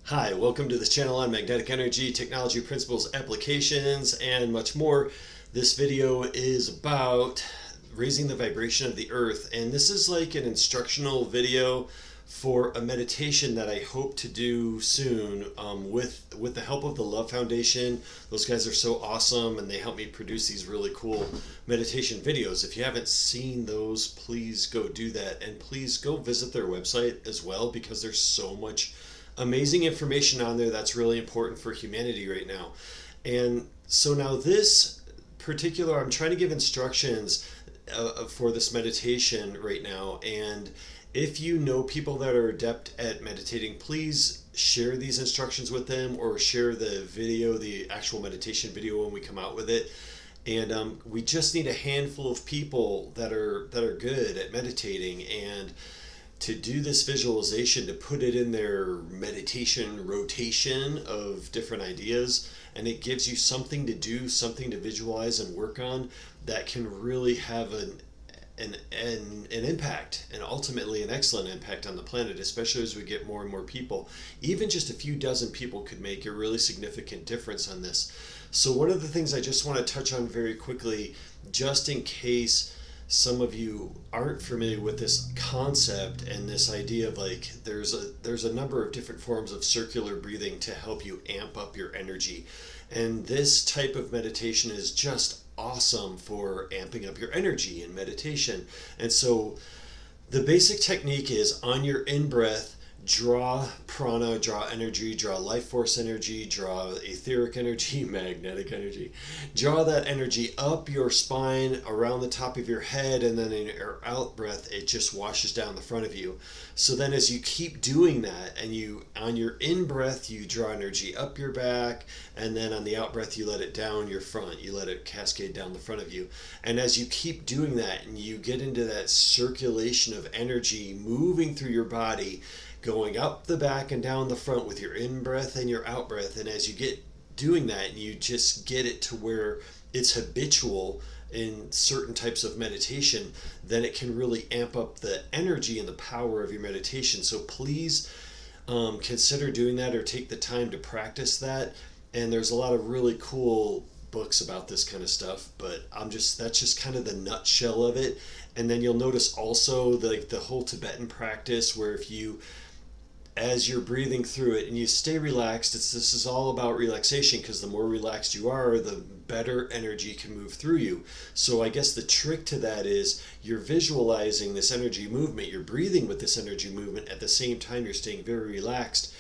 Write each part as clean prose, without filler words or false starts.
Hi, welcome to this channel on magnetic energy, technology principles, applications, and much more. This video is about raising the vibration of the earth, and this is like an instructional video for a meditation that I hope to do soon with the help of the Love Foundation. Those guys are so awesome, and they help me produce these really cool meditation videos. If you haven't seen those, please go do that, and please go visit their website as well, because there's so much amazing information on there that's really important for humanity right now. And so now this particular, I'm trying to give instructions for this meditation right now. And if you know people that are adept at meditating, please share these instructions with them, or share the video, the actual meditation video, when we come out with it. And we just need a handful of people that are good at meditating, and to do this visualization, to put it in their meditation rotation of different ideas, and it gives you something to do, something to visualize and work on that can really have an impact, and ultimately an excellent impact on the planet, especially as we get more and more people. Even just a few dozen people could make a really significant difference on this. So one of the things I just want to touch on very quickly, just in case some of you aren't familiar with this concept and this idea of, like, there's a number of different forms of circular breathing to help you amp up your energy, and this type of meditation is just awesome for amping up your energy in meditation. And so the basic technique is, on your in-breath, draw prana, draw energy, draw life force energy, draw etheric energy, magnetic energy. Draw that energy up your spine, around the top of your head, and then in your out breath, it just washes down the front of you. So then as you keep doing that, and you, on your in breath, you draw energy up your back, and then on the out breath, you let it down your front. You let it cascade down the front of you. And as you keep doing that, and you get into that circulation of energy moving through your body, going up the back and down the front with your in-breath and your out-breath. And as you get doing that, and you just get it to where it's habitual in certain types of meditation, then it can really amp up the energy and the power of your meditation. So please consider doing that, or take the time to practice that. And there's a lot of really cool books about this kind of stuff, but that's just kind of the nutshell of it. And then you'll notice also the whole Tibetan practice, where if you, as you're breathing through it and you stay relaxed, this is all about relaxation, because the more relaxed you are, the better energy can move through you. So I guess the trick to that is, you're visualizing this energy movement, you're breathing with this energy movement, at the same time you're staying very relaxed.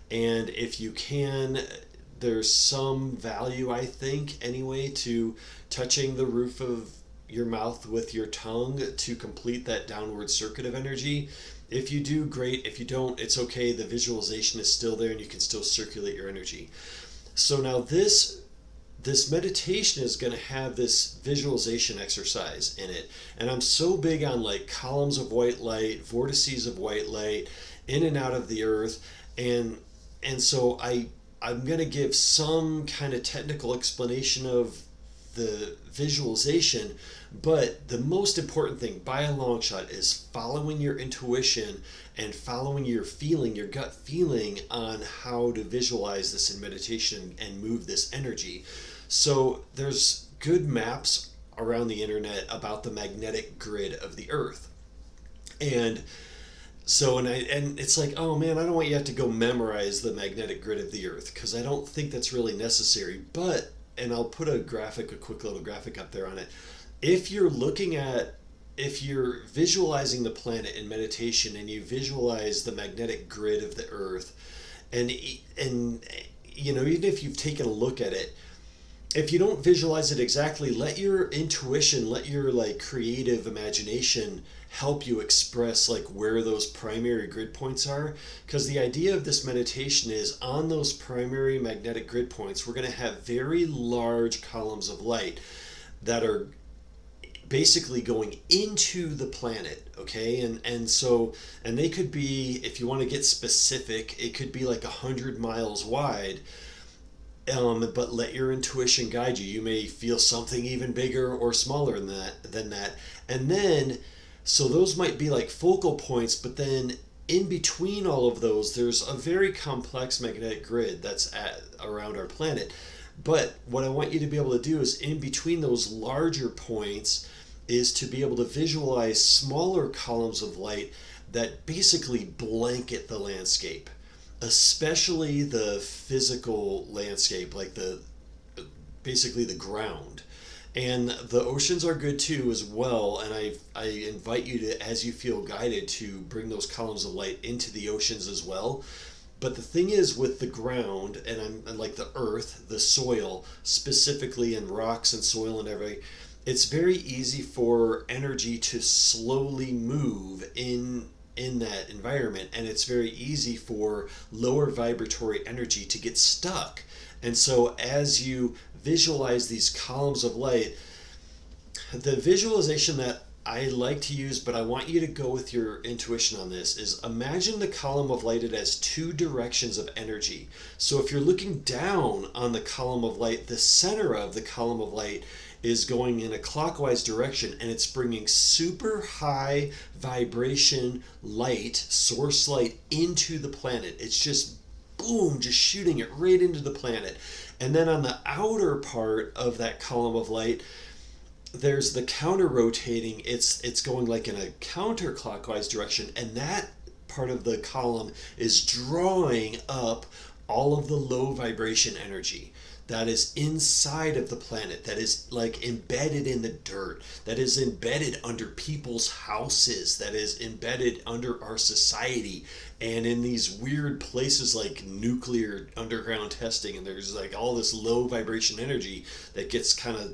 And if you can, there's some value, I think anyway, to touching the roof of your mouth with your tongue to complete that downward circuit of energy. If you do, great. If you don't, it's okay. The visualization is still there, and you can still circulate your energy. So now this meditation is going to have this visualization exercise in it. And I'm so big on, like, columns of white light, vortices of white light, in and out of the earth. And so I'm going to give some kind of technical explanation of the visualization, but the most important thing by a long shot is following your intuition and following your feeling, your gut feeling, on how to visualize this in meditation and move this energy. So there's good maps around the internet about the magnetic grid of the earth. And so, and it's like, oh man, I don't want you to have to go memorize the magnetic grid of the earth, because I don't think that's really necessary. But, and I'll put a quick little graphic up there on it. If you're visualizing the planet in meditation, and you visualize the magnetic grid of the earth, and you know, even if you've taken a look at it, if you don't visualize it exactly, let your intuition, let your, like, creative imagination help you express, like, where those primary grid points are. Because the idea of this meditation is, on those primary magnetic grid points, we're going to have very large columns of light that are basically going into the planet, okay? And so, and they could be, if you want to get specific, it could be like 100 miles wide. But let your intuition guide you. You may feel something even bigger or smaller than that. And then, so those might be like focal points, but then in between all of those, there's a very complex magnetic grid around our planet. But what I want you to be able to do is in between those larger points is to be able to visualize smaller columns of light that basically blanket the landscape, especially the physical landscape, like basically the ground. And the oceans are good too as well, and I invite you to, as you feel guided, to bring those columns of light into the oceans as well. But the thing is with the ground, and like the earth, the soil, specifically in rocks and soil and everything, it's very easy for energy to slowly move in that environment, and it's very easy for lower vibratory energy to get stuck. And so as you visualize these columns of light, the visualization that I like to use, but I want you to go with your intuition on this, is imagine the column of light as two directions of energy. So if you're looking down on the column of light, the center of the column of light is going in a clockwise direction, and it's bringing super high vibration light, source light, into the planet. It's just boom, just shooting it right into the planet. And then on the outer part of that column of light, there's the counter rotating. It's going like in a counterclockwise direction, and that part of the column is drawing up all of the low vibration energy that is inside of the planet, that is like embedded in the dirt, that is embedded under people's houses, that is embedded under our society, and in these weird places like nuclear underground testing. And there's like all this low vibration energy that gets kind of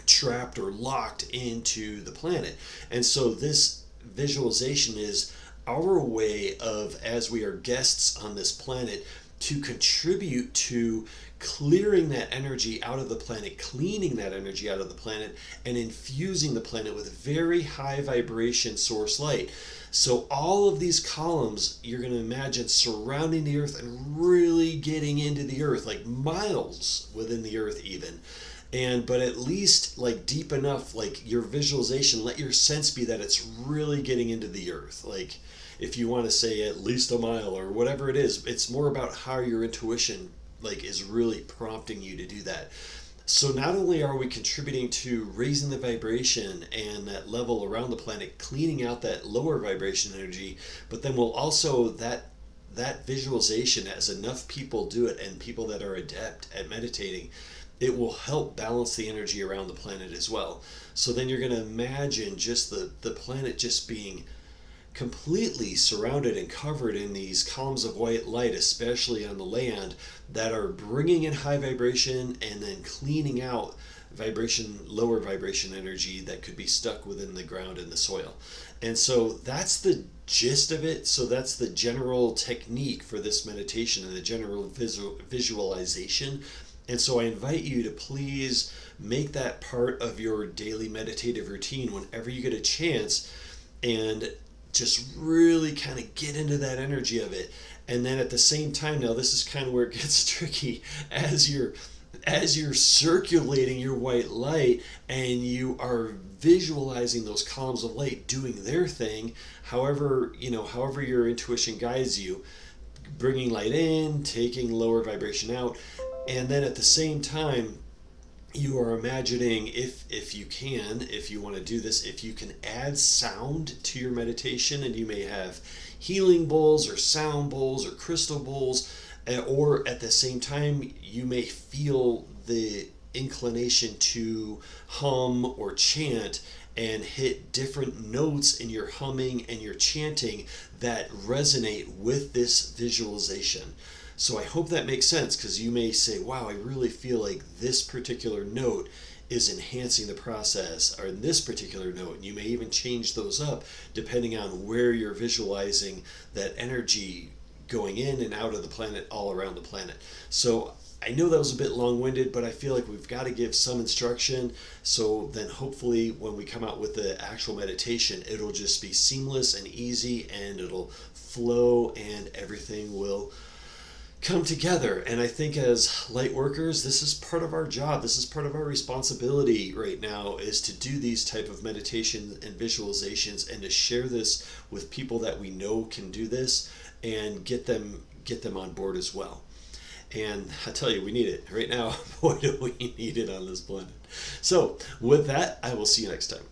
trapped or locked into the planet. And so this visualization is our way of, as we are guests on this planet, to contribute to clearing that energy out of the planet, cleaning that energy out of the planet, and infusing the planet with very high vibration source light. So all of these columns, you're going to imagine surrounding the earth and really getting into the earth, like miles within the earth even. But at least like deep enough, like your visualization, let your sense be that it's really getting into the earth. Like if you want to say at least a mile or whatever it is, it's more about how your intuition like is really prompting you to do that. So not only are we contributing to raising the vibration and that level around the planet, cleaning out that lower vibration energy, but then we'll also, that visualization, as enough people do it, and people that are adept at meditating, it will help balance the energy around the planet as well. So then you're going to imagine just the planet just being completely surrounded and covered in these columns of white light, especially on the land, that are bringing in high vibration and then cleaning out lower vibration energy that could be stuck within the ground and the soil. And so that's the gist of it. So that's the general technique for this meditation and the general visualization. And so I invite you to please make that part of your daily meditative routine whenever you get a chance, and just really kind of get into that energy of it. And then at the same time, now this is kind of where it gets tricky, as you're circulating your white light and you are visualizing those columns of light doing their thing, however your intuition guides you, bringing light in, taking lower vibration out. And then at the same time, you are imagining, if you want to do this, if you can add sound to your meditation, and you may have healing bowls or sound bowls or crystal bowls, or at the same time you may feel the inclination to hum or chant and hit different notes in your humming and your chanting that resonate with this visualization. So I hope that makes sense, because you may say, wow, I really feel like this particular note is enhancing the process, or in this particular note, and you may even change those up depending on where you're visualizing that energy going in and out of the planet, all around the planet. So I know that was a bit long-winded, but I feel like we've got to give some instruction, so then hopefully when we come out with the actual meditation, it'll just be seamless and easy, and it'll flow, and everything will come together. And I think as light workers, this is part of our job. This is part of our responsibility right now, is to do these type of meditations and visualizations and to share this with people that we know can do this and get them on board as well. And I tell you, we need it right now. Boy, do we need it on this planet. So with that, I will see you next time.